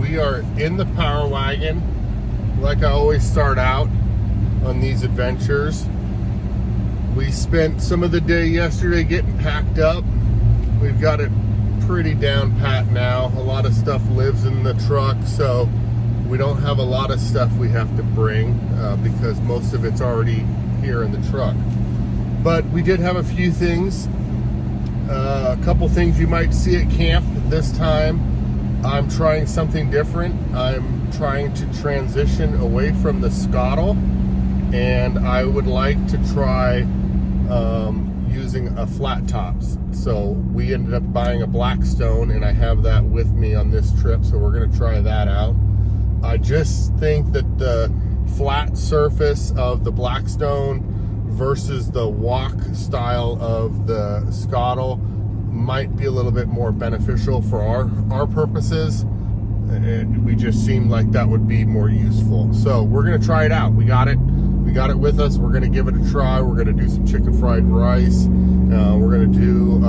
we are in the Power Wagon, like I always start out on these adventures. We spent some of the day yesterday getting packed up. We've got it pretty down pat now. A lot of stuff lives in the truck, so we don't have a lot of stuff we have to bring because most of it's already here in the truck. But we did have a few things. A couple things you might see at camp this time. I'm trying something different. I'm trying to transition away from the Scottle, and I would like to try using a flat tops. So we ended up buying a Blackstone, and I have that with me on this trip, so we're going to try that out. I just think that the flat surface of the Blackstone versus the walk style of the Scottle might be a little bit more beneficial for our purposes. We just seemed like that would be more useful. So we're gonna try it out. We got it with us. We're gonna give it a try. We're gonna do some chicken fried rice. We're gonna do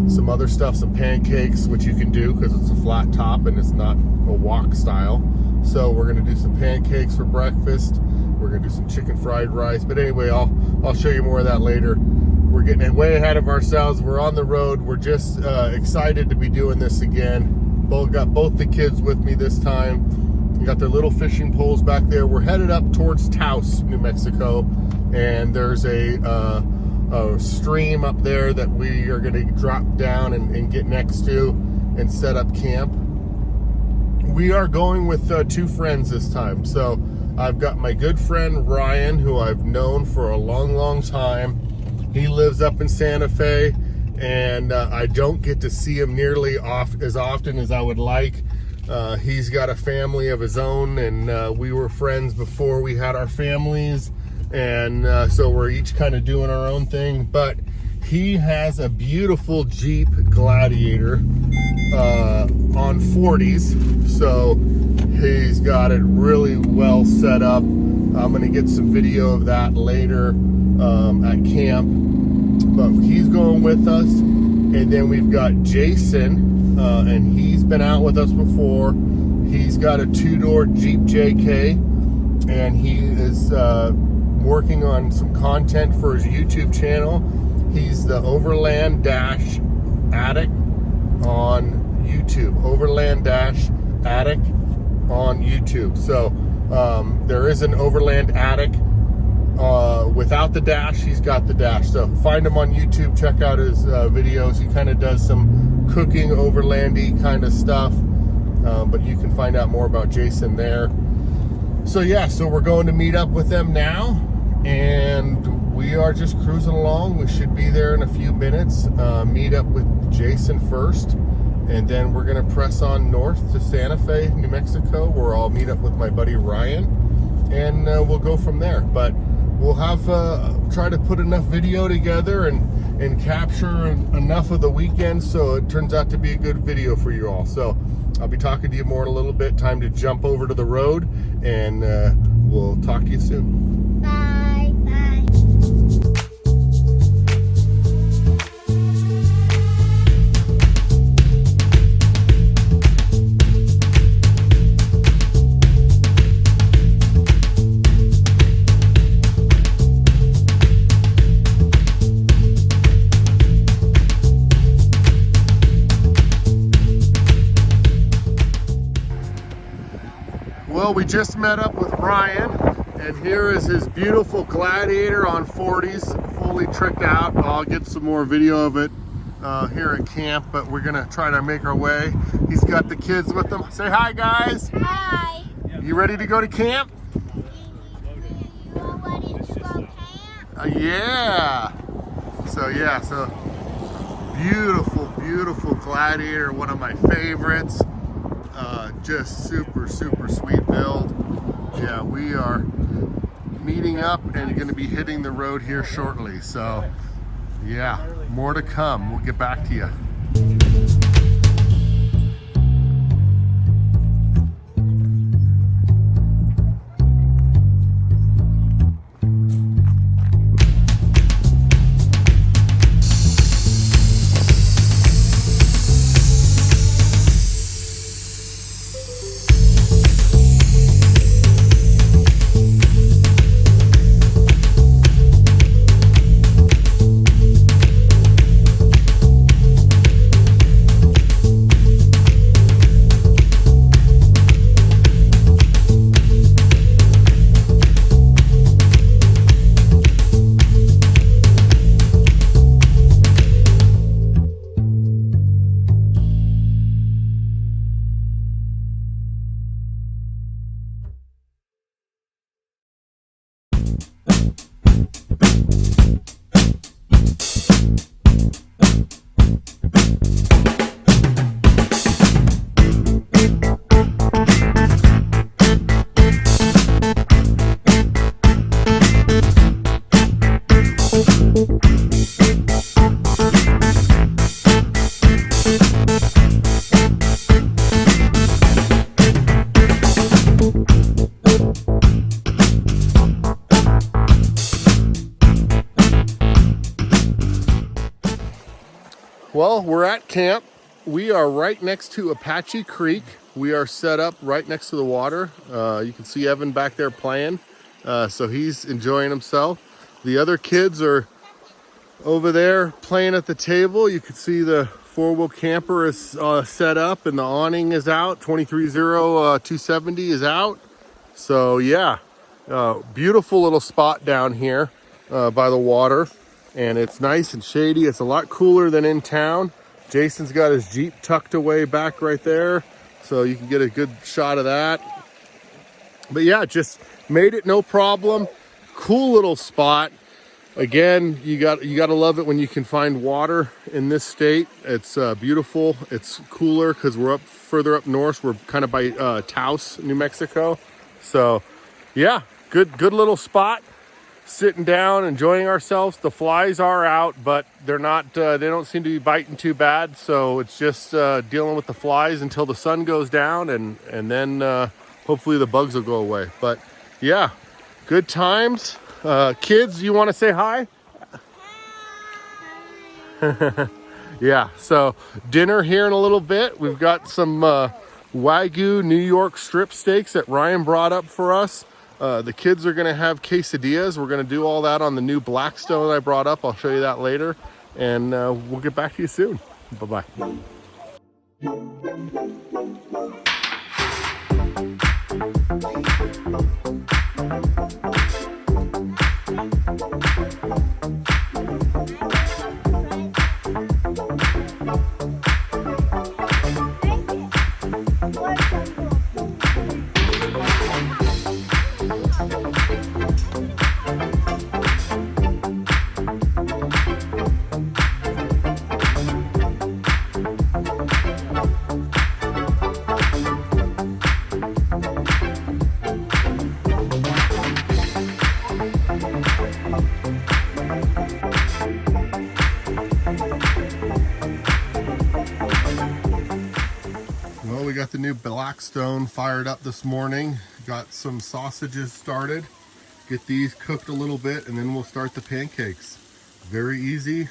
some other stuff, some pancakes, which you can do because it's a flat top and it's not a walk style. So we're gonna do some pancakes for breakfast. We're gonna do some chicken fried rice. But anyway, I'll show you more of that later. We're getting way ahead of ourselves. We're on the road. We're just excited to be doing this again. Got both the kids with me this time. We got their little fishing poles back there. We're headed up towards Taos, New Mexico, and there's a stream up there that we are going to drop down and get next to and set up camp. We are going with two friends this time. So I've got my good friend Ryan, who I've known for a long time. He lives up in Santa Fe, and I don't get to see him nearly as often as I would like. He's got a family of his own, and we were friends before we had our families, and so we're each kind of doing our own thing. But he has a beautiful Jeep Gladiator on 40s, so he's got it really well set up. I'm going to get some video of that later at camp. But he's going with us, and then we've got Jason, and he's been out with us before. He's got a two-door Jeep JK, and he is working on some content for his YouTube channel. He's the Overland Addict on YouTube. Overland Addict on YouTube. So there is an Overland Addict. Without the dash, he's got the dash. So find him on YouTube, check out his videos. He kind of does some cooking, overlandy kind of stuff. But you can find out more about Jason there. So yeah, so we're going to meet up with them now, and we are just cruising along. We should be there in a few minutes. Meet up with Jason first, and then we're gonna press on north to Santa Fe, New Mexico, where I'll meet up with my buddy Ryan, and we'll go from there. But we'll have try to put enough video together and capture enough of the weekend so it turns out to be a good video for you all. So I'll be talking to you more in a little bit. Time to jump over to the road, and we'll talk to you soon. Bye. Bye. Well, we just met up with Ryan, and here is his beautiful Gladiator on 40s, fully tricked out. I'll get some more video of it here at camp, but we're gonna try to make our way. He's got the kids with him. Say hi, guys. Hi. You ready to go to camp? You all ready to go camp? Yeah. So beautiful Gladiator, one of my favorites. Just super sweet build. Yeah, we are meeting up and going to be hitting the road here shortly. So yeah, more to come. We'll get back to you. we're at camp. We are right next to Apache Creek. We are set up right next to the water. You can see Evan back there playing. So he's enjoying himself. The other kids are over there playing at the table. You can see the four-wheel camper is set up and the awning is out. 270 is out. So yeah, beautiful little spot down here by the water. And it's nice and shady. It's a lot cooler than in town. Jason's got his Jeep tucked away back right there, so you can get a good shot of that. But yeah, just made it no problem. Cool little spot. Again, you got to love it when you can find water in this state. It's beautiful. It's cooler because we're up further up north. We're kind of by Taos, New Mexico. So yeah, good little spot. Sitting down, enjoying ourselves. The flies are out, but they're not. They don't seem to be biting too bad. So it's just dealing with the flies until the sun goes down, and then hopefully the bugs will go away. But yeah, good times. Kids, you want to say hi? Yeah. So dinner here in a little bit. We've got some Wagyu New York strip steaks that Ryan brought up for us. The kids are going to have quesadillas. We're going to do all that on the new Blackstone I brought up. I'll show you that later. And we'll get back to you soon. Bye-bye. Well, we got the new Blackstone fired up this morning. Got some sausages started. Get these cooked a little bit and then we'll start the pancakes. Very easy.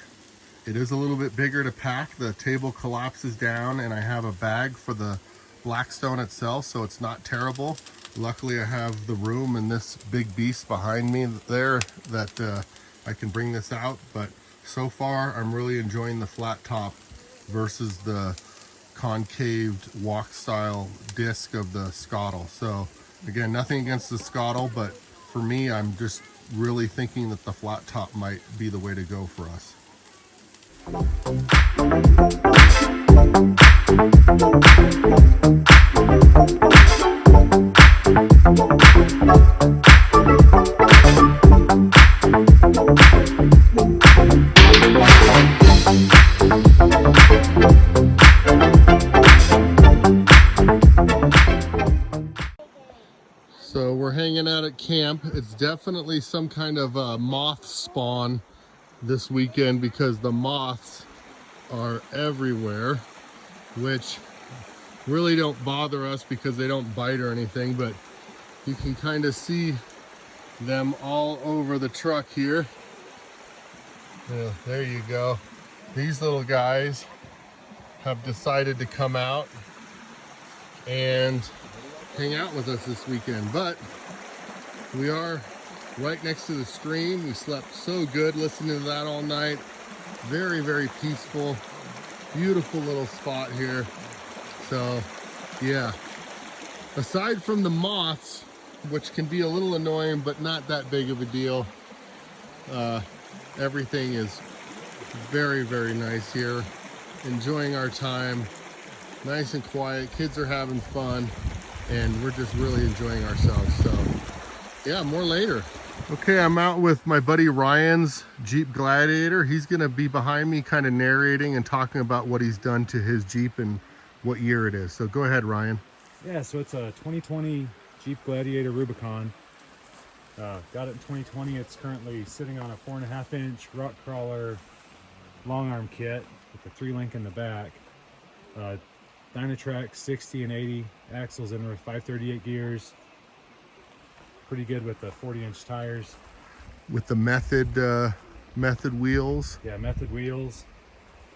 It is a little bit bigger to pack. The table collapses down and I have a bag for the Blackstone itself, so it's not terrible. Luckily I have the room and this big beast behind me there that I can bring this out. But so far I'm really enjoying the flat top versus the concaved walk style disc of the Scottle. So again, nothing against the Scottle, but for me, I'm just really thinking that the flat top might be the way to go for us. So we're hanging out at camp. It's definitely some kind of a moth spawn this weekend because the moths are everywhere, which really don't bother us because they don't bite or anything, but you can kind of see them all over the truck here. Yeah, there you go. These little guys have decided to come out and hang out with us this weekend, but we are right next to the stream. We slept so good listening to that all night. Very, very peaceful, beautiful little spot here. So yeah, aside from the moths, which can be a little annoying but not that big of a deal, everything is very, very nice here. Enjoying our time, nice and quiet. Kids are having fun and we're just really enjoying ourselves. So yeah, more later. Okay, I'm out with my buddy Ryan's Jeep Gladiator. He's gonna be behind me kind of narrating and talking about what he's done to his Jeep and what year it is. So go ahead, Ryan. Yeah, so it's a 2020 Jeep Gladiator Rubicon. Got it in 2020. It's currently sitting on a 4.5-inch rock crawler long arm kit with the 3-link in the back. Dynatrac 60 and 80 axles in with 538 gears. Pretty good with the 40-inch tires. With the method wheels. Yeah, method wheels.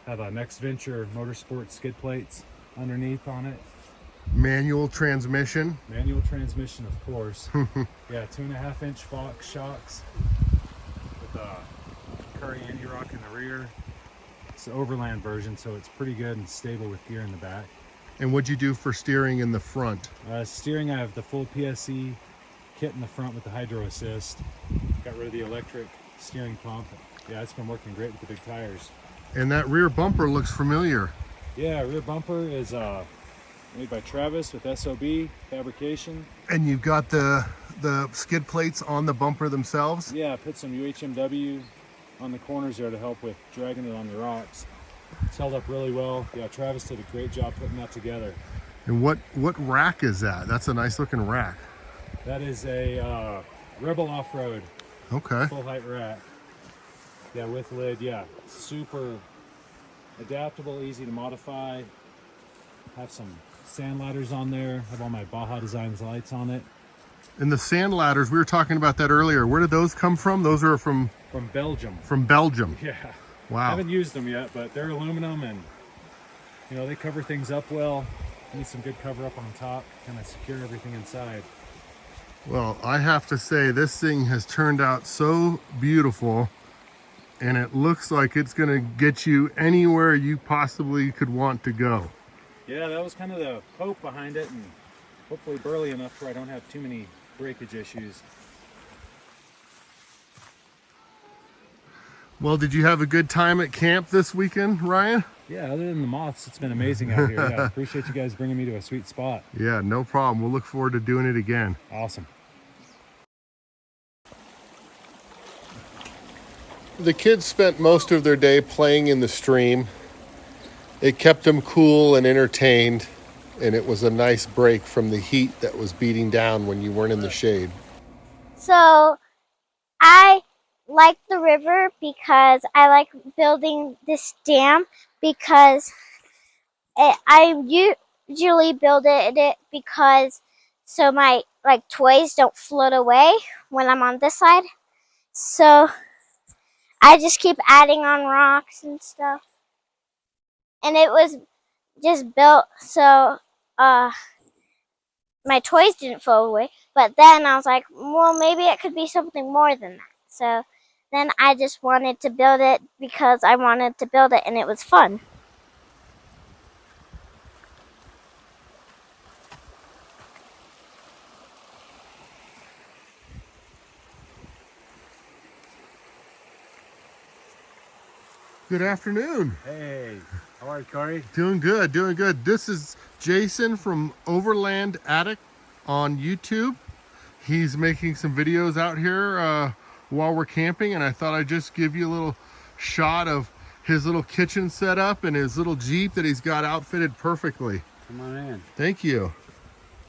Have a Next Venture Motorsport skid plates underneath on it. Manual transmission. Manual transmission, of course. Yeah, 2.5-inch Fox shocks with a Curry anti-rock in the rear. It's the Overland version, so it's pretty good and stable with gear in the back. And what'd you do for steering in the front? Steering, I have the full PSE kit in the front with the hydro assist. Got rid of the electric steering pump. Yeah, it's been working great with the big tires. And that rear bumper looks familiar. Yeah, rear bumper is made by Travis with SOB fabrication. And you've got the skid plates on the bumper themselves? Yeah, put some UHMW on the corners there to help with dragging it on the rocks. It's held up really well. Yeah, Travis did a great job putting that together. And what rack is that? That's a nice looking rack. That is a Rebel Off-Road Okay. full height rack. Yeah, with lid. Yeah, super adaptable, easy to modify. Have some sand ladders on there. Have all my Baja Designs lights on it. And the sand ladders, we were talking about that earlier. Where did those come from? Those are from Belgium. From Belgium. Yeah. Wow. Haven't used them yet, but they're aluminum and you know they cover things up well. Need some good cover up on top, kind of secure everything inside. Well, I have to say this thing has turned out so beautiful, and it looks like it's gonna get you anywhere you possibly could want to go. Yeah, that was kind of the hope behind it, and hopefully burly enough where I don't have too many breakage issues. Well, did you have a good time at camp this weekend, Ryan? Yeah, other than the moths, it's been amazing out here. Yeah, appreciate you guys bringing me to a sweet spot. Yeah, no problem. We'll look forward to doing it again. Awesome. The kids spent most of their day playing in the stream. It kept them cool and entertained, and it was a nice break from the heat that was beating down when you weren't in the shade. So I like the river because I like building this dam because I usually build it because so my toys don't float away when I'm on this side. So I just keep adding on rocks and stuff. And it was just built so my toys didn't float away. But then I was like, well, maybe it could be something more than that. So then I just wanted to build it because I wanted to build it and it was fun. Good afternoon. Hey, how are you, Corey? Doing good, doing good. This is Jason from Overland Addict on YouTube. He's making some videos out here while we're camping, and I thought I'd just give you a little shot of his little kitchen setup and his little Jeep that he's got outfitted perfectly. Come on in. Thank you.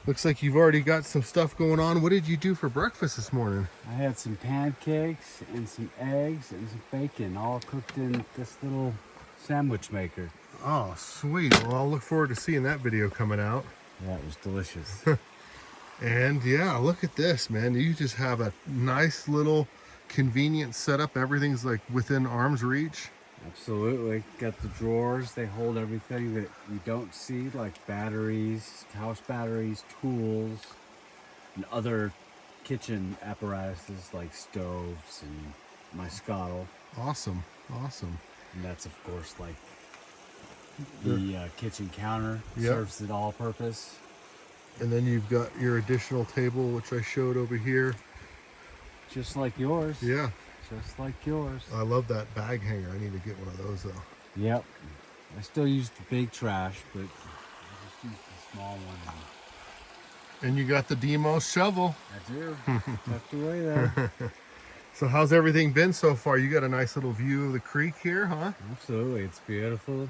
Looks like you've already got some stuff going on. What did you do for breakfast this morning? I had some pancakes and some eggs and some bacon, all cooked in this little sandwich maker. Oh, sweet. Well, I'll look forward to seeing that video coming out. Yeah, it was delicious. And yeah, look at this, man. You just have a nice little convenient setup. Everything's like within arm's reach. Absolutely. Got the drawers. They hold everything that you don't see, like batteries, house batteries, tools, and other kitchen apparatuses like stoves and my scuttle. Awesome, awesome. And that's, of course, like the kitchen counter. Yep. Serves it all purpose. And then you've got your additional table, which I showed over here. Just like yours. Yeah. Just like yours. I love that bag hanger. I need to get one of those though. Yep. I still use the big trash, but I just use the small one. And you got the Demos shovel. I do. Tucked away there. So how's everything been so far? You got a nice little view of the creek here, huh? Absolutely. It's beautiful.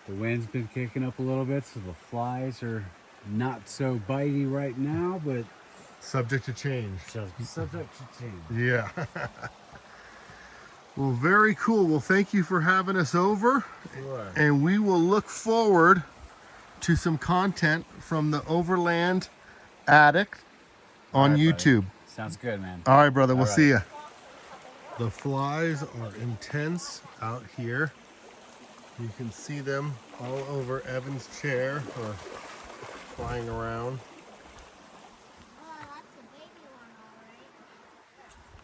The wind's been kicking up a little bit, so the flies are not so bitey right now, but Subject to change. subject to change. Yeah. Well, very cool. Well, thank you for having us over. Sure. And we will look forward to some content from the Overland Addict on All right, YouTube. buddy. Sounds good, man. All right, brother. We'll All see ya. The flies are intense out here. You can see them all over Evan's chair or flying around. Oh, that's a baby one,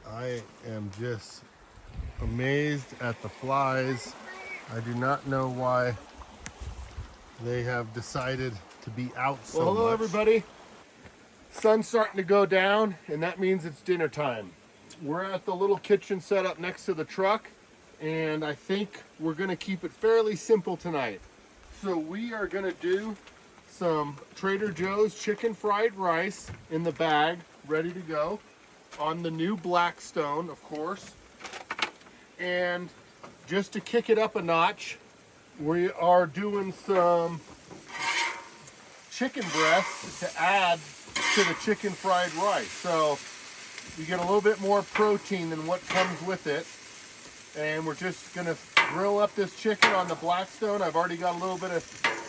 all right. I am just amazed at the flies. I do not know why they have decided to be out so much. Well, hello everybody. Sun's starting to go down, and that means it's dinner time. We're at the little kitchen set up next to the truck, and I think we're gonna keep it fairly simple tonight. So we are gonna do some Trader Joe's chicken fried rice in the bag, ready to go, on the new Blackstone, of course. And just to kick it up a notch, we are doing some chicken breasts to add to the chicken fried rice. So you get a little bit more protein than what comes with it. And we're just gonna grill up this chicken on the Blackstone. I've already got a little bit of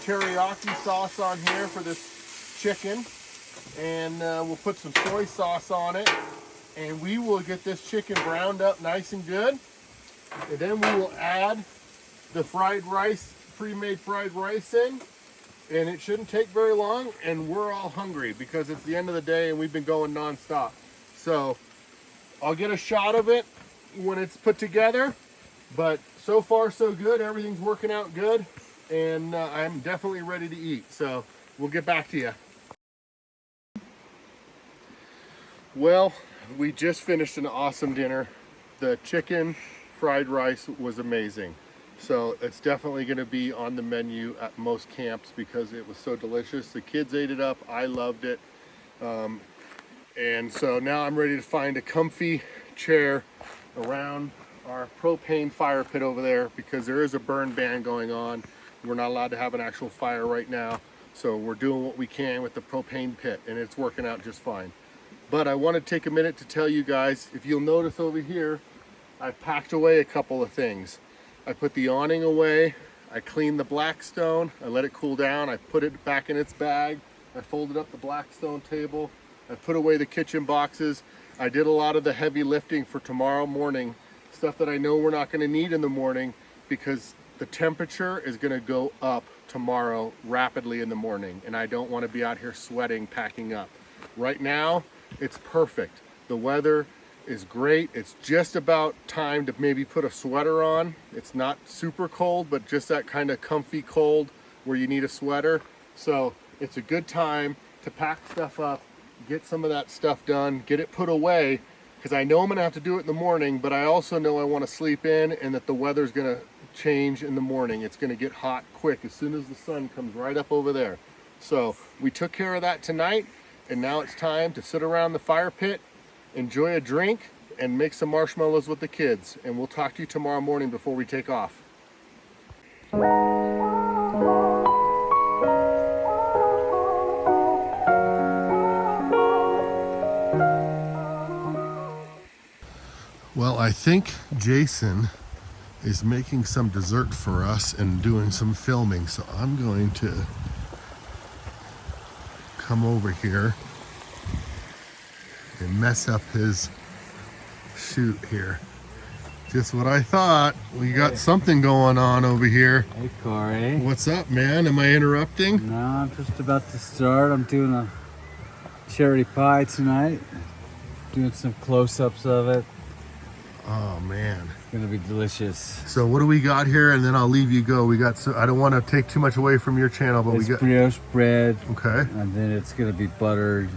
teriyaki sauce on here for this chicken. And we'll put some soy sauce on it. And we will get this chicken browned up nice and good. And then we will add the fried rice, pre-made fried rice in. And it shouldn't take very long, and we're all hungry because it's the end of the day and we've been going non-stop. So I'll get a shot of it when it's put together, but so far so good. Everything's working out good, and I'm definitely ready to eat. So we'll get back to you. Well, we just finished an awesome dinner. The chicken fried rice was amazing. So it's definitely going to be on the menu at most camps because it was so delicious. The kids ate it up. I loved it. And so now I'm ready to find a comfy chair around our propane fire pit over there because there is a burn ban going on. We're not allowed to have an actual fire right now. So we're doing what we can with the propane pit, and it's working out just fine. But I want to take a minute to tell you guys, if you'll notice over here, I packed away a couple of things. I put the awning away, I cleaned the Blackstone, I let it cool down, I put it back in its bag, I folded up the Blackstone table, I put away the kitchen boxes. I did a lot of the heavy lifting for tomorrow morning, stuff that I know we're not going to need in the morning because the temperature is going to go up tomorrow rapidly in the morning, and I don't want to be out here sweating packing up. Right now, it's perfect. The weather is great. It's just about time to maybe put a sweater on. It's not super cold, but just that kind of comfy cold where you need a sweater. So it's a good time to pack stuff up, get some of that stuff done, get it put away, because I know I'm gonna have to do it in the morning, but I also know I want to sleep in and that the weather's gonna change in the morning. It's gonna get hot quick as soon as the sun comes right up over there. So we took care of that tonight, and now it's time to sit around the fire pit, enjoy a drink, and make some marshmallows with the kids. And we'll talk to you tomorrow morning before we take off. Well, I think Jason is making some dessert for us and doing some filming. So I'm going to come over here and mess up his shoot here. Just what I thought. We got something going on over here. Hey, Corey. What's up, man? Am I interrupting? No, I'm just about to start. I'm doing a cherry pie tonight. Doing some close-ups of it. Oh, man. It's gonna be delicious. So what do we got here? And then I'll leave you go. We got, so I don't want to take too much away from your channel, but It's we got brioche bread. Okay. And then it's gonna be buttered.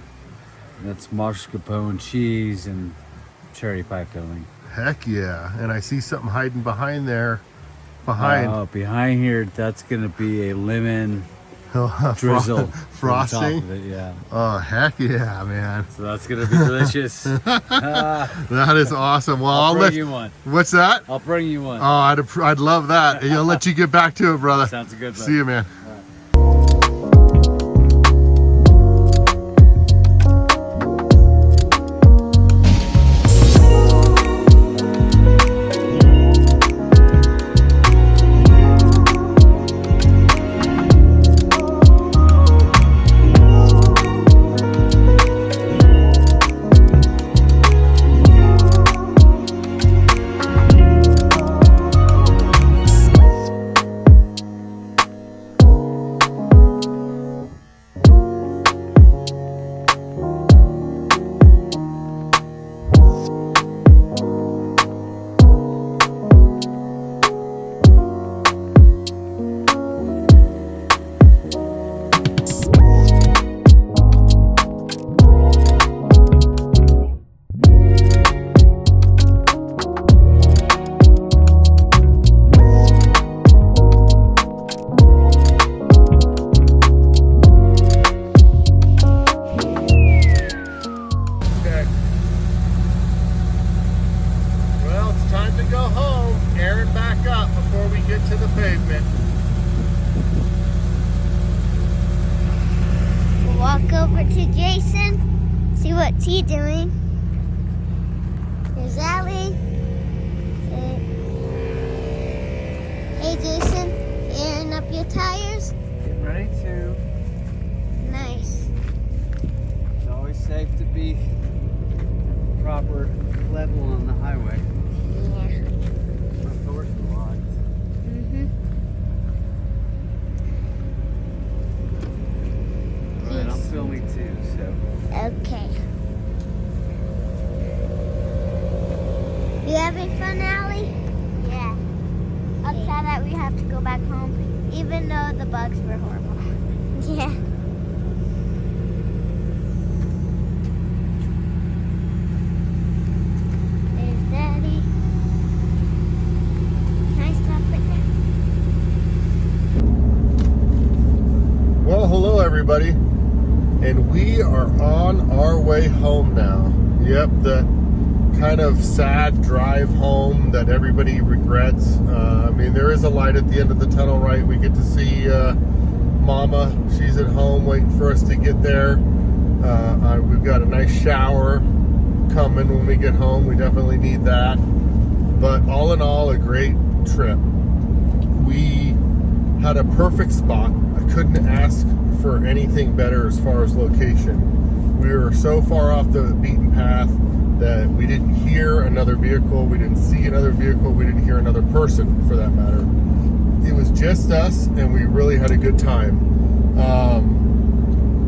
That's mascarpone cheese and cherry pie filling. Heck yeah. And I see something hiding behind there. Behind here, that's gonna be a lemon drizzle frosting. on top of it, yeah. Oh, heck yeah, man. So that's gonna be delicious. That is awesome. Well, I'll bring you one. What's that? I'll bring you one. Oh, I'd love that. I'll let you get back to it, brother. Sounds good. See you, man. what's he doing? There's Allie. Hey Jason, airing up your tires? Get ready to. Nice. It's always safe to be proper level on the highway. Yeah. Of course, a lot. Alright, I'm filming too, so. Okay. You having fun, Allie? Yeah. Upset that we have to go back home, even though the bugs were horrible. Yeah. There's Daddy. Can I stop right there? Well, hello everybody, and we are on our way home now. Yep, the kind of sad drive home that everybody regrets. I mean, there is a light at the end of the tunnel, right? We get to see Mama. She's at home waiting for us to get there. We've got a nice shower coming when we get home. We definitely need that. But all in all, a great trip. We had a perfect spot. I couldn't ask for anything better as far as location. We were so far off the beaten path that we didn't hear another vehicle, we didn't see another vehicle, we didn't hear another person for that matter. It was just us, and we really had a good time.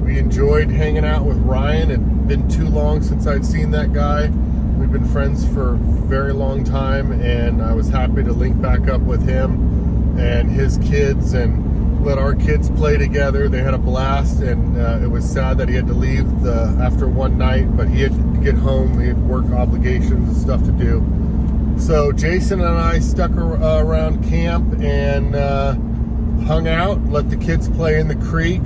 We enjoyed hanging out with Ryan. It had been too long since I'd seen that guy. We've been friends for a very long time, and I was happy to link back up with him and his kids and let our kids play together. They had a blast, and it was sad that he had to leave after one night, but he had to get home. He had work obligations and stuff to do. So Jason and I stuck around camp and hung out, let the kids play in the creek,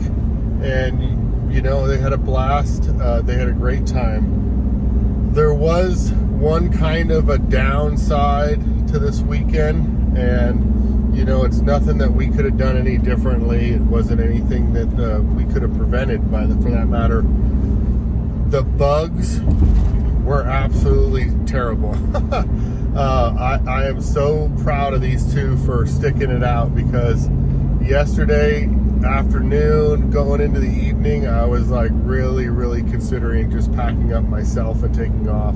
and you know, they had a blast. They had a great time. There was one kind of a downside to this weekend, and you know, it's nothing that we could have done any differently. It wasn't anything that we could have prevented for that matter. The bugs were absolutely terrible. I am so proud of these two for sticking it out, because yesterday afternoon going into the evening, I was like really considering just packing up myself and taking off.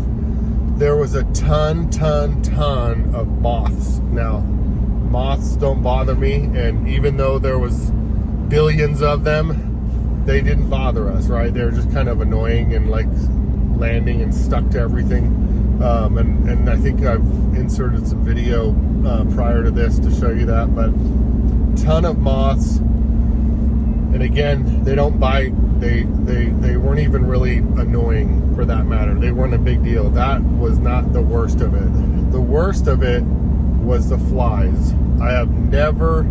There was a ton of moths. Now, moths don't bother me, and even though there was billions of them, they didn't bother us, right? They were just kind of annoying and like landing and stuck to everything. And I think I've inserted some video prior to this to show you that, but ton of moths. And again, they don't bite. They weren't even really annoying for that matter. They weren't a big deal. That was not the worst of it. The worst of it was the flies. I have never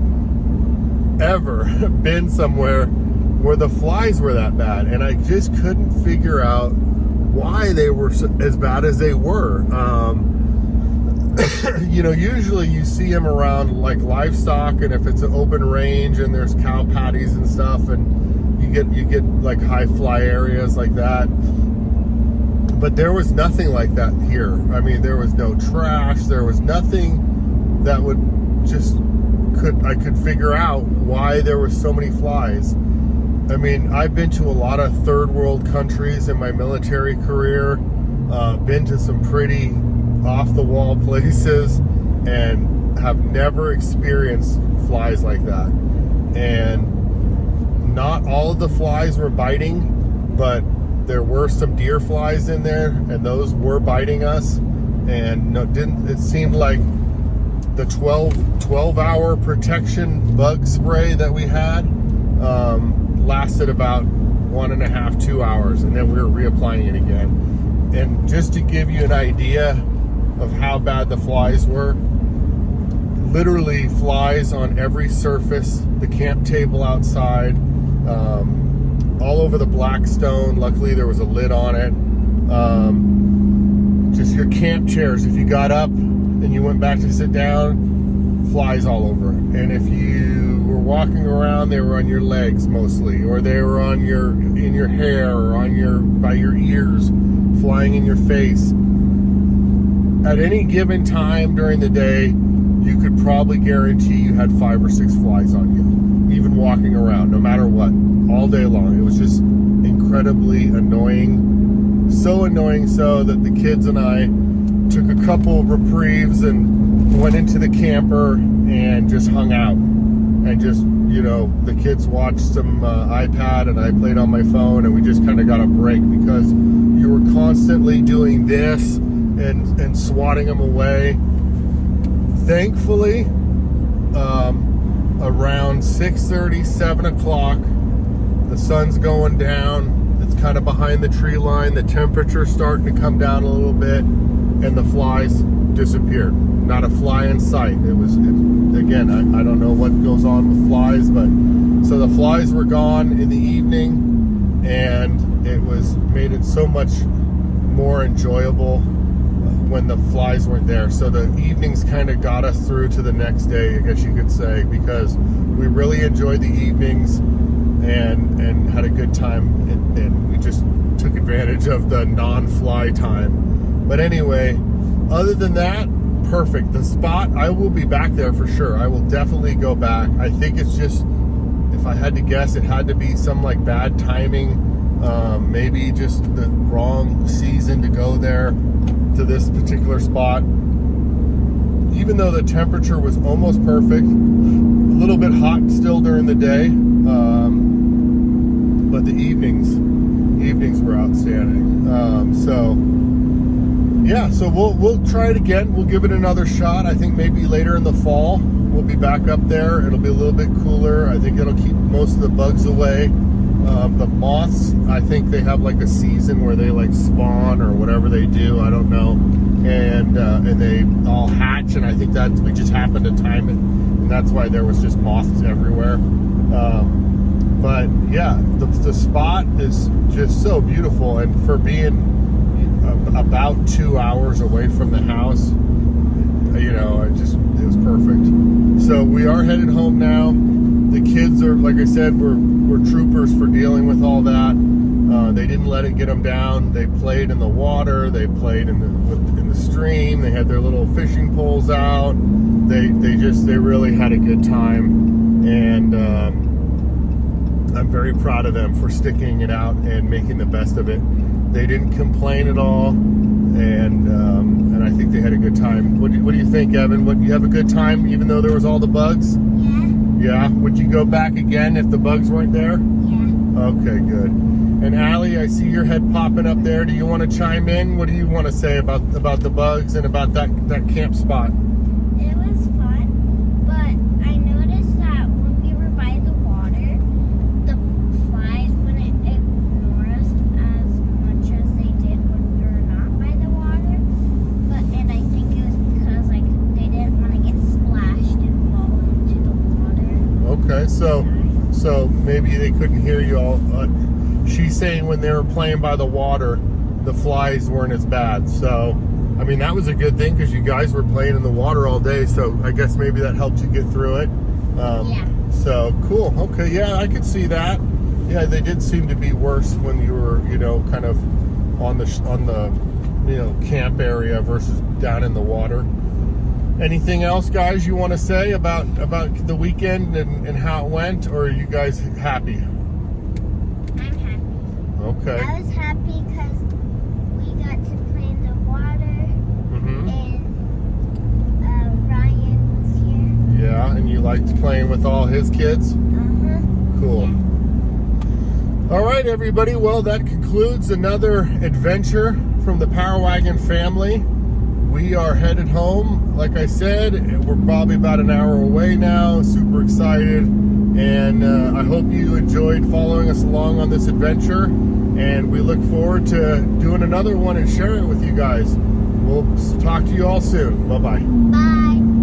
ever been somewhere where the flies were that bad, and I just couldn't figure out why they were as bad as they were. You know, usually you see them around like livestock, and if it's an open range and there's cow patties and stuff, and you get like high fly areas like that. But there was nothing like that here. I mean, there was no trash. There was nothing that would I could figure out why there were so many flies. I mean, I've been to a lot of third world countries in my military career, been to some pretty off the wall places, and have never experienced flies like that. And not all of the flies were biting, but there were some deer flies in there, and those were biting us. And it seemed like the 12-hour protection bug spray that we had lasted about 1.5 to 2 hours, and then we were reapplying it again. And just to give you an idea of how bad the flies were, literally flies on every surface, the camp table outside, all over the black stone. Luckily there was a lid on it. Just your camp chairs, if you got up and you went back to sit down, flies all over it. And if you were walking around, they were on your legs mostly, or they were on in your hair, or by your ears, flying in your face. At any given time during the day, you could probably guarantee you had 5 or 6 flies on you, even walking around, no matter what, all day long. It was just incredibly annoying. So annoying so that the kids and I took a couple reprieves and went into the camper and just hung out. And just, the kids watched some iPad and I played on my phone, and we just kind of got a break because you were constantly doing this and swatting them away. Thankfully, around 6:30, 7 o'clock, the sun's going down. It's kind of behind the tree line. The temperature's starting to come down a little bit, and the flies disappeared. Not a fly in sight. Again, I don't know what goes on with flies, but so the flies were gone in the evening, and it made it so much more enjoyable when the flies weren't there. So the evenings kind of got us through to the next day, I guess you could say, because we really enjoyed the evenings and had a good time, and we just took advantage of the non-fly time. But anyway, other than that, perfect. The spot, I will be back there for sure. I will definitely go back. I think it's just, if I had to guess, it had to be some like bad timing, maybe just the wrong season to go there to this particular spot. Even though the temperature was almost perfect, a little bit hot still during the day, but the evenings were outstanding. So we'll try it again. We'll give it another shot. I think maybe later in the fall we'll be back up there. It'll be a little bit cooler. I think it'll keep most of the bugs away. The moths, I think they have like a season where they like spawn or whatever they do. I don't know, and they all hatch, and I think that we just happened to time it, and that's why there was just moths everywhere. But yeah, the spot is just so beautiful, and for being about 2 hours away from the house, it was perfect. So we are headed home now. The kids are, like I said, we're troopers for dealing with all that. They didn't let it get them down. They played in the water. They played in the stream. They had their little fishing poles out. They really had a good time, and I'm very proud of them for sticking it out and making the best of it. They didn't complain at all, and I think they had a good time. What do you think, Evan? You have a good time even though there was all the bugs? Yeah. Would you go back again if the bugs weren't there? Yeah. Okay, good. And Allie, I see your head popping up there. Do you want to chime in? What do you want to say about the bugs and about that camp spot? It was fun, but I noticed that when we were by the water, the flies wouldn't ignore us as much as they did when we were not by the water. And I think it was because they didn't want to get splashed and fall into the water. Okay, so maybe they couldn't hear you all. She's saying when they were playing by the water, the flies weren't as bad. So, I mean, that was a good thing because you guys were playing in the water all day. So I guess maybe that helped you get through it. Yeah. So cool. Okay, yeah, I could see that. Yeah, they did seem to be worse when you were, kind of on the camp area versus down in the water. Anything else, guys, you want to say about the weekend and how it went, or are you guys happy? I'm happy. Okay. I was happy because we got to play in the water, and Ryan was here. Yeah, and you liked playing with all his kids? Cool. Yeah. All right, everybody. Well, that concludes another adventure from the Power Wagon family. We are headed home. Like I said, we're probably about an hour away now. Super excited. And I hope you enjoyed following us along on this adventure. And we look forward to doing another one and sharing it with you guys. We'll talk to you all soon. Bye-bye. Bye.